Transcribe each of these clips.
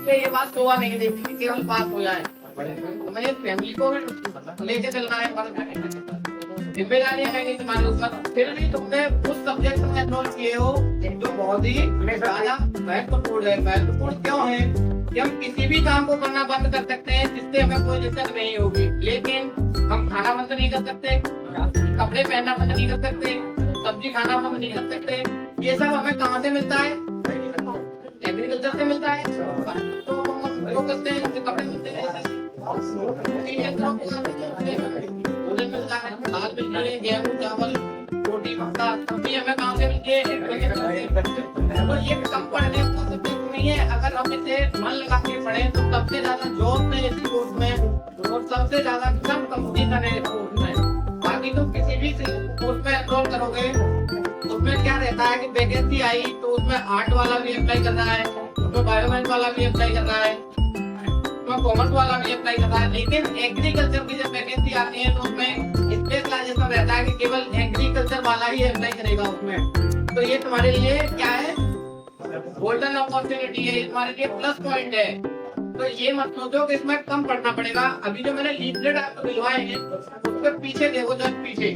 तो ये बात तो नहीं देखी केवल पास हो जाए, मेरे फैमिली को भी लेके चलना है, जिम्मेदारियां रहेंगी तुम्हारे ऊपर। फिर भी तुमने उस सब्जेक्ट में एनरोल किए हो जो बहुत ही ज्यादा महत्वपूर्ण है। महत्वपूर्ण क्यों है कि हम किसी भी काम को करना बंद कर सकते हैं जिससे हमें कोई दिक्कत नहीं होगी, लेकिन हम खाना बंद नहीं कर सकते, कपड़े पहनना बंद नहीं कर सकते, सब्जी खाना बंद नहीं कर सकते। ये सब हमें कहाँ से मिलता है? एग्रीकल्चर से मिलता है। तो वो करते हैं, कपड़े मिलते हैं, भोजन मिलता है, दाल मिलती है, गेहूं चावल रोटी मक्का सब्जी हमें कहाँ से मिलती है? तो ये कम पढ़ने का सब्जेक्ट नहीं है। अगर हम इसे मन लगा के पढ़े तो सबसे ज्यादा जॉब में इसी कोर्स में और सबसे ज्यादा सब कंपटीशन है इस कोर्स में। बाकी तुम किसी भी कोर्स में एनरोल करोगे उसमें क्या रहता है कि वैकेंसी आई तो उसमें आर्ट वाला भी अप्लाई कर रहा है, उसमें बायोमेड वाला भी अप्लाई कर रहा है, कॉमर्स वाला भी अप्लाई कर रहा है। लेकिन एग्रीकल्चर की जब वैकेंसी आती है तो उसमें स्पेशलाइजेशन रहता है कि केवल एग्रीकल्चर वाला ही अप्लाई करेगा उसमें। तो ये तुम्हारे लिए क्या है? गोल्डन अपॉर्चुनिटी है, तुम्हारे लिए प्लस पॉइंट है। तो ये मत सोचो कि इसमें कम पढ़ना पड़ेगा। अभी जो मैंने लीफलेट आपको दिलवाए हैं उसके पीछे देखो, जस्ट पीछे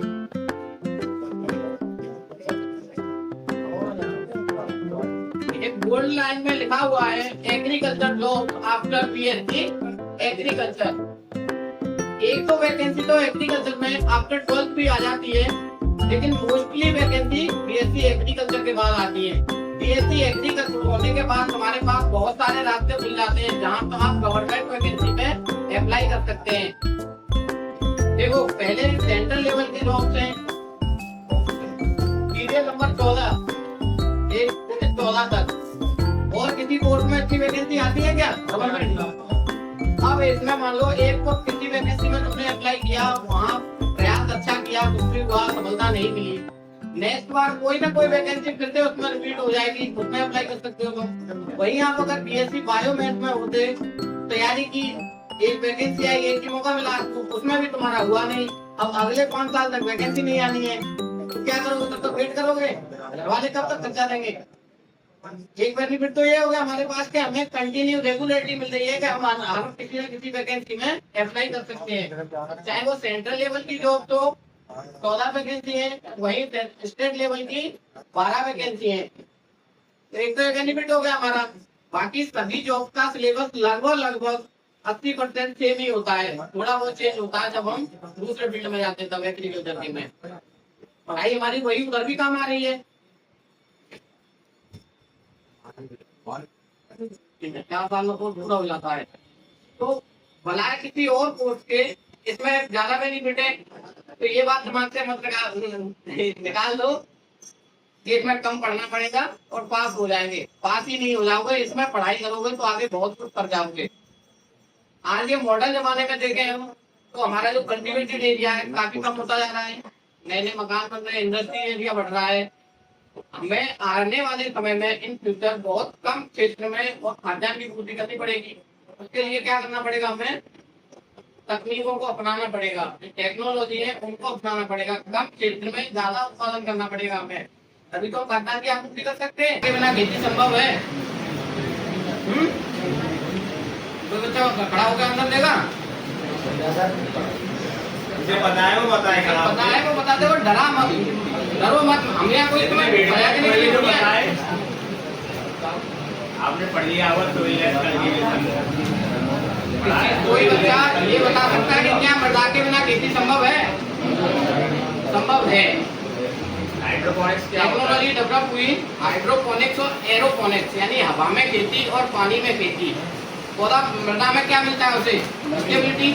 गोल्ड लाइन में लिखा हुआ है agriculture job after BSc agriculture. एक तो वैकेंसी तो एग्रीकल्चर में आफ्टर 12th भी आ जाती है, लेकिन मोस्टली वैकेंसी बीएससी एग्रीकल्चर के बाद आती है। बीएससी एग्रीकल्चर होने के बाद हमारे पास बहुत सारे रास्ते खुल जाते हैं जहाँ तो आप गवर्नमेंट वैकेंसी में अप्लाई कर सकते हैं। देखो पहले सेंट्रल लेवल के जॉब्स हैं, सीरियल नंबर 14 से 14 तक। और किसी कोर्स में अच्छी वैकेंसी आती है क्या गवर्नमेंट? अब इसमें मान लो एक को किसी वैकेंसी में तुमने अप्लाई किया, वहाँ प्रयास अच्छा किया, दूसरी बार सफलता नहीं मिली, नेक्स्ट बार कोई ना कोई वैकेंसी फिर से उसमें रिपीट हो जाएगी, उसमें अप्लाई कर सकते हो तुम। वहीं आप अगर बीएससी बायोमेड में होते, तैयारी की, एक वैकेंसी आई, एक ही मौका मिला, उसमें भी तुम्हारा हुआ नहीं, अब अगले 5 साल तक वैकेंसी नहीं आनी है तो क्या करोगे? तब तो वेट करोगे, घर वाले कब तक खर्चा देंगे? एक बेनिफिट तो ये हो गया हमारे पास कि हमें कंटिन्यू रेगुलरिटी मिल रही है कि हम किसी न किसी वैकेंसी में अप्लाई कर सकते हैं। चाहे वो सेंट्रल लेवल की जॉब तो 14 वैकेंसी है, वहीं स्टेट लेवल की 12 वैकेंसी है। तो एक तो बेनिफिट हो गया हमारा। बाकी सभी जॉब का सिलेबस लगभग 80% सेम ही होता है, थोड़ा वो चेंज होता है जब हम दूसरे फील्ड में जाते हैं तब एग्रीकल्चर की में पढ़ाई हमारी वही उधर भी काम आ रही है। 4 साल में कोर्स पूरा हो जाता है। तो भला किसी और कोर्स के इसमें ज्यादा बेनिफिट है, तो ये बात दिमाग से मत निकाल दो कि इसमें कम पढ़ना पड़ेगा और पास हो जाएंगे। पास ही नहीं हो जाओगे, इसमें पढ़ाई करोगे तो आगे बहुत कुछ कर जाओगे। आज ये मॉडर्न जमाने में देखें हम तो हमारा जो कल्टिवेटेड एरिया है काफी कम होता जा रहा है, नए नए मकान बन रहे हैं, इंडस्ट्री एरिया बढ़ रहा है। हमें आने वाले समय में इन फ्यूचर बहुत कम क्षेत्र में और खाद्यान्न की पूर्ति करनी पड़ेगी। उसके लिए क्या करना पड़ेगा? हमें तकनीकों को अपनाना पड़ेगा, टेक्नोलॉजी है उनको अपनाना पड़ेगा, कम क्षेत्र में ज्यादा उत्पादन करना पड़ेगा हमें, तभी तो खाद्यान्न की आपूर्ति कर सकते हैं। बिना खेती संभव है? तो बच्चा खड़ा होकर अंदर देगा, बताए वो बताते हो, डरा मत, डरो मत। हम यहाँ कोई तुम्हें आपने पढ़ लिया तो कोई बच्चा ये बता सकता है कि क्या मृदा के बिना खेती संभव है? संभव है। हाइड्रोपोनिक्स टेक्नोलॉजी डेवलप हुई, हाइड्रोपोनिक्स और एरोपोनिक्स यानी हवा में खेती और पानी में खेती। पौधा मृदा में क्या मिलता है उसे? स्टेबिलिटी,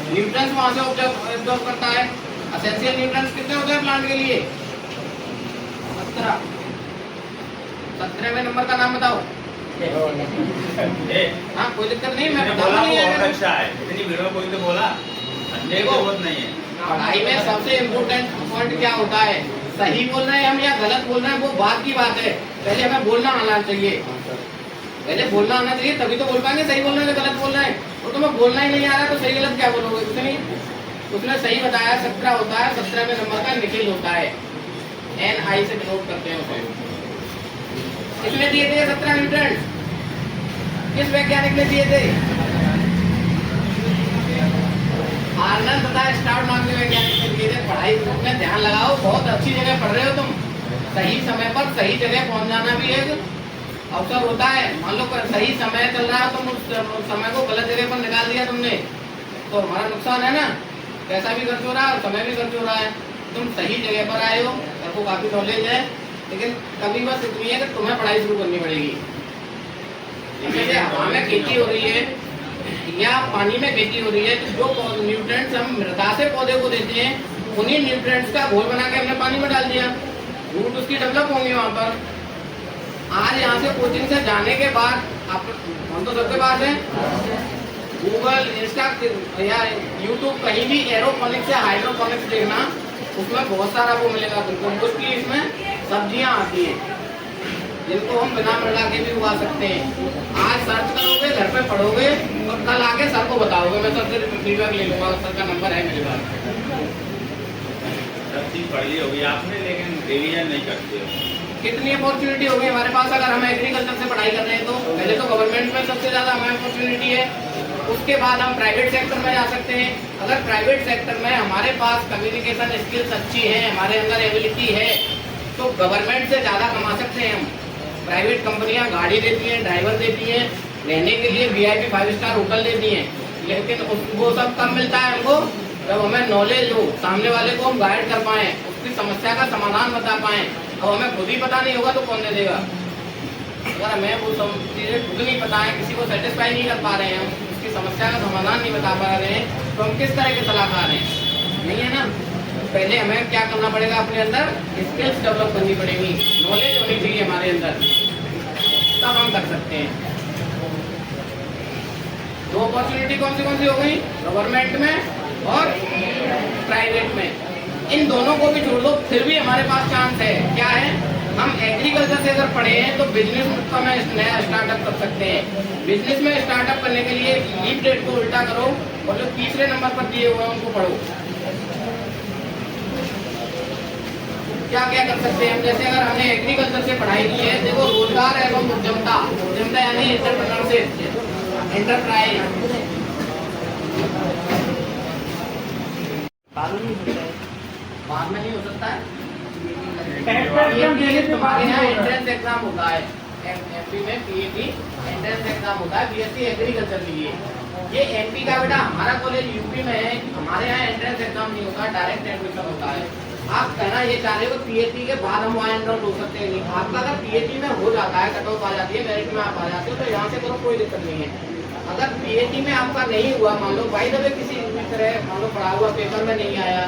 न्यूट्रिएंट्स वहां से ऑब्जर्व करता है। एसेंशियल न्यूट्रिएंट्स कितने होते हैं प्लांट के लिए? 17वें नंबर का नाम बताओ। हाँ कोई दिक्कत नहीं, मैं बोला बहुत अच्छा है, इतनी वीडियो कोई तो बोला देखो बहुत नहीं है। पढ़ाई में सबसे इम्पोर्टेंट पॉइंट क्या होता है? सही बोल रहे हैं हम या गलत बोल रहे हैं वो बात की बात है, पहले हमें बोलना आना चाहिए। पहले बोलना आना चाहिए तभी तो बोल पाएंगे सही बोल रहे हैं गलत बोल रहे हैं। वो तो मैं बोलना ही नहीं आ रहा तो सही गलत क्या बोलोगे? कुछ नहीं। उसने सही बताया 17 होता है, 17वें नंबर का निखिल होता है, NI से डिनोट करते हैं उसे। इसमें दिए थे 17 न्यूट्रिएंट्स, किस वैज्ञानिक ने दिए थे? आनंद तथा स्टार्ट नाम के वैज्ञानिक ने दिए थे। पढ़ाई में ध्यान लगाओ, बहुत अच्छी जगह पढ़ रहे हो तुम। सही समय पर सही जगह पहुंच जाना भी एक अवसर होता है। मान लो सही समय चल रहा है, तुम उस समय को गलत जगह पर निकाल दिया तुमने, तो हमारा नुकसान है ना। पैसा भी खर्च हो रहा है और समय भी खर्च हो रहा है। तुम सही जगह पर आए हो, सबको काफी नॉलेज है, लेकिन कभी बस इतनी है कि तुम्हें पढ़ाई शुरू करनी पड़ेगी। जैसे हवा में खेती हो रही है या पानी में खेती हो रही है, तो जो न्यूट्रिएंट्स हम मृदा से पौधे को देते हैं, उन्हीं न्यूट्रिएंट्स का घोल बना के हमने पानी में डाल दिया, रूट उसकी डेवलप होंगे वहाँ पर। आज यहाँ से कोचिंग से जाने के बाद आप, हम तो सबके पास है गूगल, इंस्टा या यूट्यूब, कहीं भी एरोपोनिक्स या हाइड्रोपोनिक्स देखना, उसमें बहुत सारा वो मिलेगा तुमको। उसकी इसमें सब्जियां आती हैं जिनको हम बिना मृदा के भी उगा सकते हैं। आज सर्च करोगे, घर पे पढ़ोगे और कल आके सर को बताओगे। मैं सर से फीडबैक ले लूंगा, सर का नंबर है मेरे पास। सब चीज पढ़ ली होगी आपने, लेकिन रिवीजन नहीं करते हो। कितनी अपॉर्चुनिटी होगी हमारे पास अगर हम एग्रीकल्चर से पढ़ाई कर रहे हैं तो। पहले तो गवर्नमेंट में सबसे ज्यादा हमें अपॉर्चुनिटी है, उसके बाद हम प्राइवेट सेक्टर में जा सकते हैं। अगर प्राइवेट सेक्टर में हमारे पास कम्युनिकेशन स्किल्स अच्छी है, हमारे अंदर एबिलिटी है, तो गवर्नमेंट से ज़्यादा कमा सकते हैं हम। प्राइवेट कंपनियां गाड़ी देती हैं, ड्राइवर देती हैं, रहने के लिए VIP 5 स्टार होटल देती हैं, लेकिन वो सब कब मिलता है हमको? जब हमें नॉलेज हो, सामने वाले को हम गाइड कर पाएँ, उसकी समस्या का समाधान बता पाएँ। अब हमें खुद ही पता नहीं होगा तो कौन दे देगा? अगर हमें वो सब चीज़ें खुद नहीं पता है, किसी को सेटिस्फाई नहीं कर पा रहे हैं, उसकी समस्या का समाधान नहीं बता पा रहे हैं, तो हम किस तरह के सलाहकार हैं? नहीं है ना। पहले हमें क्या करना पड़ेगा? अपने अंदर स्किल्स डेवलप करनी पड़ेगी, नॉलेज होनी चाहिए हमारे अंदर, तब हम कर सकते हैं। दो अपॉर्चुनिटी कौन सी हो गई? गवर्नमेंट में और प्राइवेट में। इन दोनों को भी छोड़ दो, फिर भी हमारे पास चांस है। क्या है? हम एग्रीकल्चर से अगर पढ़े हैं तो बिजनेस का मैं नया स्टार्टअप कर सकते हैं। बिजनेस में स्टार्टअप करने के लिए लीप डेट को उल्टा करो और जो तीसरे नंबर पर दिए हुए हैं उनको पढ़ो। क्या क्या कर सकते हैं हम? जैसे अगर हमने एग्रीकल्चर से पढ़ाई की है, देखो रोजगार एवं उद्यमता, उद्यमता यानी एंटरप्रेन्योरशिप, एंटरप्राइज। बाद में नहीं हो सकता है। हमारे यहाँ एंट्रेंस एग्जाम होता है, MP में PhD एंट्रेंस एग्जाम होता है BSc एग्रीकल्चर के लिए। ये MP का बेटा, हमारा कॉलेज UP में है, हमारे यहाँ एंट्रेंस एग्जाम नहीं होता, डायरेक्ट एडमिशन होता है। आप कहना ये चाह रहे हो PhD के बाद हम वहाँ एनरोल हो सकते हैं? नहीं। आपका अगर PhD में हो जाता है, कट ऑफ आ जाती है, मेरिट में आप आ जाते हो, तो यहाँ से करो, कोई दिक्कत नहीं है। अगर PhD में आपका नहीं हुआ, मान लो बाई द वे किसी तरह मान लो पढ़ा हुआ पेपर में नहीं आया,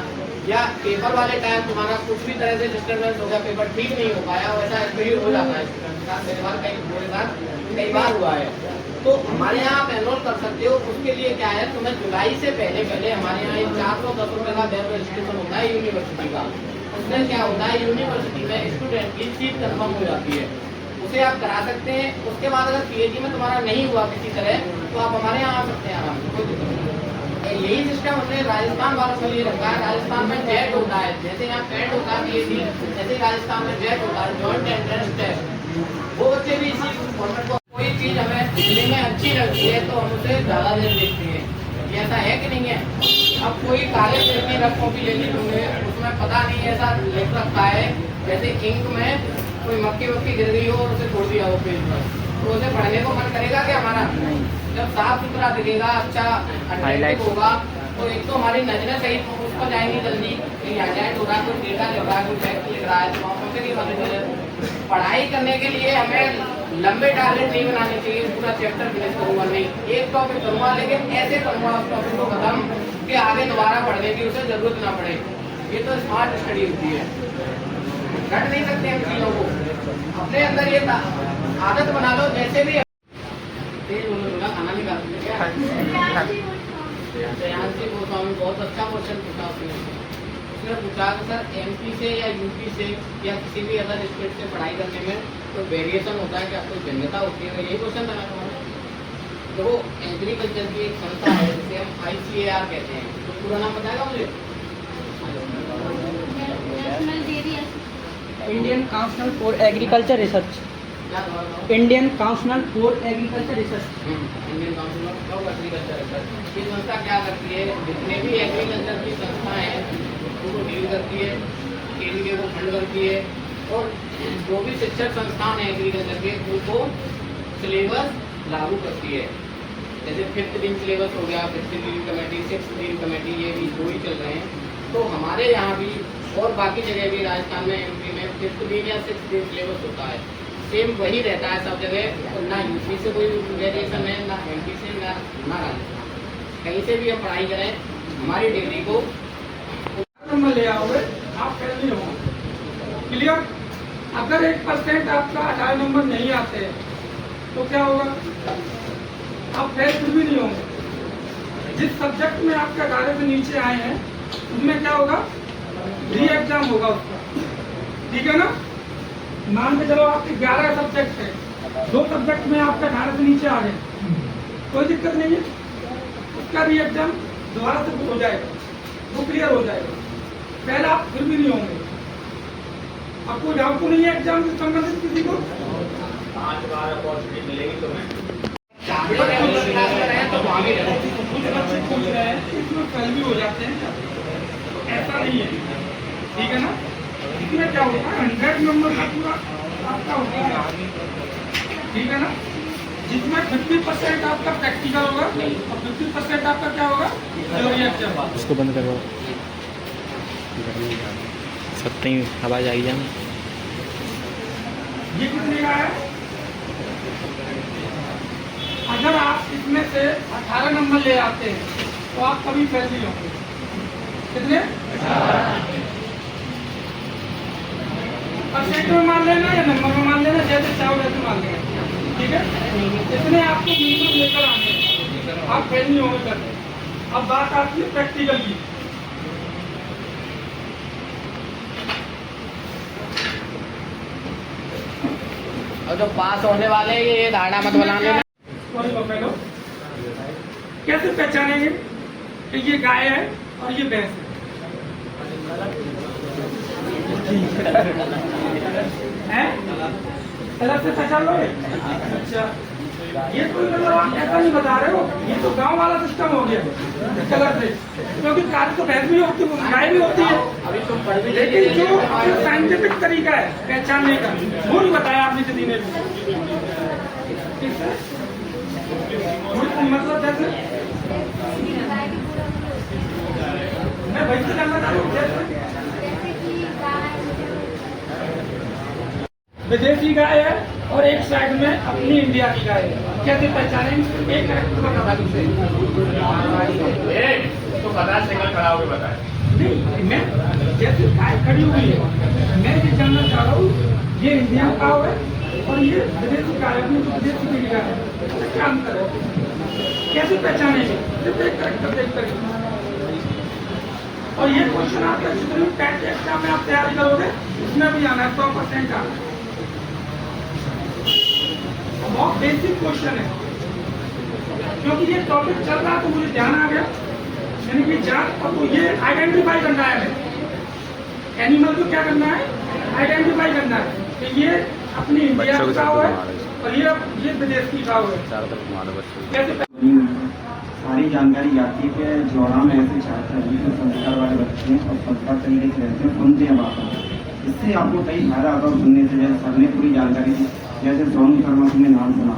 या पेपर वाले टाइम तुम्हारा कुछ भी तरह से डिस्टर्बेंस हो गया, पेपर ठीक नहीं हो पाया, वैसा एक्सपीरियंस हो जाता है स्टूडेंट के साथ। मेरे साथ कई बार हुआ है। तो हमारे यहाँ आप एनरोल कर सकते हो। उसके लिए क्या है, तुम्हें जुलाई से पहले हमारे यहाँ 410 रुपये का वेब रजिस्ट्रेशन होता है यूनिवर्सिटी का। उसमें क्या होता है, यूनिवर्सिटी में स्टूडेंट की सीट कन्फर्म हो जाती है, उसे आप करा सकते हैं। उसके बाद अगर PhD में तुम्हारा नहीं हुआ किसी तरह, तो आप हमारे यहाँ आ सकते हैं आराम से, कोई दिक्कत नहीं। यही सिस्टम हमने राजस्थान वालों के लिए रखा है। राजस्थान में जेट होता है, जैसे यहाँ पेट होता है PhD, जैसे राजस्थान में जेट होता है, जॉइंट एंट्रेंस टेस्ट। वो बच्चे भी इसी फॉर्मेट को, कोई चीज़ हमें दिखने में अच्छी लगती है तो हम उसे ज़्यादा देर देखते हैं, ऐसा है कि नहीं है? अब कोई काले पेज की रफ कॉपी ले ली तुमने, उसमें पता नहीं ऐसा लिख रखा है जैसे इंक में कोई मक्की वक्की गिर गई हो और उसे छोड़ दिया हो पेज पर, तो उसे पढ़ने को मन करेगा क्या हमारा? जब साफ सुथरा दिखेगा, अच्छा अट्रैक्टिव होगा, तो एक तो हमारी नजरें सही उस पर जाएंगी जल्दी, कहीं हाईलाइट हो रहा है, कोई डेटा लिख रहा है, कोई फैक्ट लिख रहा है, तो वहाँ पहुँचेगी हमारी। पढ़ाई करने के लिए हमें लंबे टारगेट नहीं बनाने चाहिए, पूरा चैप्टर फिनिश करूँगा नहीं, एक टॉपिक करूँगा, लेकिन ऐसे करूँगा उस टॉपिक को खत्म कि आगे दोबारा पढ़ने की उसे जरूरत ना पड़े। ये तो स्मार्ट स्टडी होती है। घट नहीं सकते हम चीज़ों को, अपने अंदर ये आदत बना लो। जैसे भी खाना नहीं खा सकते क्या? श्रेयांशी गोस्वामी बहुत अच्छा क्वेश्चन पूछा उसने पूछा कि सर MP से या UP से या किसी भी अदर स्टेट से पढ़ाई करने में तो वेरिएशन होता है, क्या कोई भिन्नता होती है? यही क्वेश्चन था हमारा। तो एग्रीकल्चर की एक संस्था है जिसे हम ICAR कहते हैं, तो पूरा नाम बताएगा मुझे? Indian council for agriculture research. क्या दवा Indian council for agriculture research. Indian council of agriculture research. ये संस्था क्या करती है, जितने भी एग्रीकल्चर की संस्थाएं हैं उनको डील करती है, केंद्रीय को फंड करती है, और जो भी शिक्षण संस्थान है एग्रीकल्चर के उनको सिलेबस लागू करती है। जैसे 5th दिन सिलेबस हो गया, 5th दिन कमेटी, 6th दिन कमेटी, ये भी 2 ही चल रहे हैं। तो हमारे यहाँ भी और बाकी जगह भी राजस्थान में, एमपी में 5th दिन या 6th दिन सिलेबस होता है, सेम वही रहता है सब जगह। ना यूपी से कोई वेरिएशन है, ना एमपी से, ना राजस्थान, कहीं से भी हम पढ़ाई करें हमारी डिग्री को नंबर ले आओगे आप फेल नहीं होंगे। क्लियर? अगर 1% आपका 18 नंबर नहीं आते तो क्या होगा? आप फेल फिर भी नहीं होंगे। जिस सब्जेक्ट में आपके 18 से नीचे आए हैं उसमें क्या होगा? री एग्जाम होगा उसका। ठीक है ना? मान के चलो आपके 11 सब्जेक्ट है, 2 सब्जेक्ट में आपका 18 से नीचे आ गए, कोई दिक्कत नहीं है, उसका री एग्जाम दोबारा से हो जाएगा, वो क्लियर हो जाएगा। पहले आप फिर भी नहीं होंगे। आपको डाउट तो नहीं है एग्जाम से संबंधित किसी को? 5 बार अपॉर्चुनिटी मिलेगी तुम्हें। तो वहाँ भी रहे। कुछ बच्चे पूछ रहे हैं इसमें फेल भी हो जाते हैं, तो ऐसा नहीं है। ठीक है ना? इसमें क्या होगा? 100 नंबर का पूरा आपका होगा। ठीक है ना? जिसमें 50% आपका प्रैक्टिकल होगा और 50% आपका क्या होगा? Theory exam. उसको बंद करो, सत्ती आवाज आई जाए। ये कितने का है? अगर आप इसमें से 18 नंबर ले आते हैं तो आप कभी फेल नहीं होंगे। कितने परसेंट में मान लेना या नंबर में मान लेना, जैसे चाहो वैसे मान लेना। ठीक है? इतने आपको मिनिमम लेकर आने हैं, आप फेल नहीं होंगे करते। अब बात आती है प्रैक्टिकल की। और जो पास होने वाले हैं, ये धारणा मत बना लेना। कैसे पहचानेंगे कि ये गाय है और ये भैंस है? अलग से पहचान लोगे? अच्छा, ये कोई मतलब आप ऐसा नहीं बता रहे हो, ये तो गांव वाला सिस्टम हो गया कलर से, क्योंकि कार तो भैंस भी होती है, गाय भी होती है, लेकिन जो साइंटिफिक तरीका है पहचानने का वो नहीं बताया आपने किसी ने भी। मतलब जैसे मैं वही से जानना चाहता हूँ, विदेशी गाय है और एक साइड में अपनी इंडिया की गाय है, कैसे पहचानेंगे? एक कैरेक्टर बता दूसरे तो 50 सेकंड खड़ा होकर बताए। नहीं, मैं जैसे गाय खड़ी हुई है, मैं ये जानना चाह रहा हूँ ये इंडियन काव है और ये विदेशी गाय है, अपनी विदेशी की गाय है, क्या अंतर है? कैसे पहचानेंगे? सिर्फ एक कैरेक्टर देख कर। और ये क्वेश्चन आपका जितने टेट एग्जाम में आप तैयारी करोगे उसमें भी आना है, 100% आना है। बहुत बेसिक क्वेश्चन है, क्योंकि ये टॉपिक चल रहा तो मुझे ध्यान आ गया, यानी कि जान और तो ये आइडेंटिफाई करना है हमें, एनिमल को क्या करना है? आइडेंटिफाई करना है कि ये अपनी इंडिया की काव है और ये विदेश की काव है। कैसे सारी जानकारी आती है कि जोड़ा में ऐसे छात्र हैं जो संस्कार वाले बच्चे हैं और संस्कार तरीके से रहते हैं, सुनते हैं बात। इससे आपको कई फायदा होगा सुनने से। जैसे सबने पूरी जानकारी दी, जैसे सोनू शर्मा तुम्हें नाम सुना,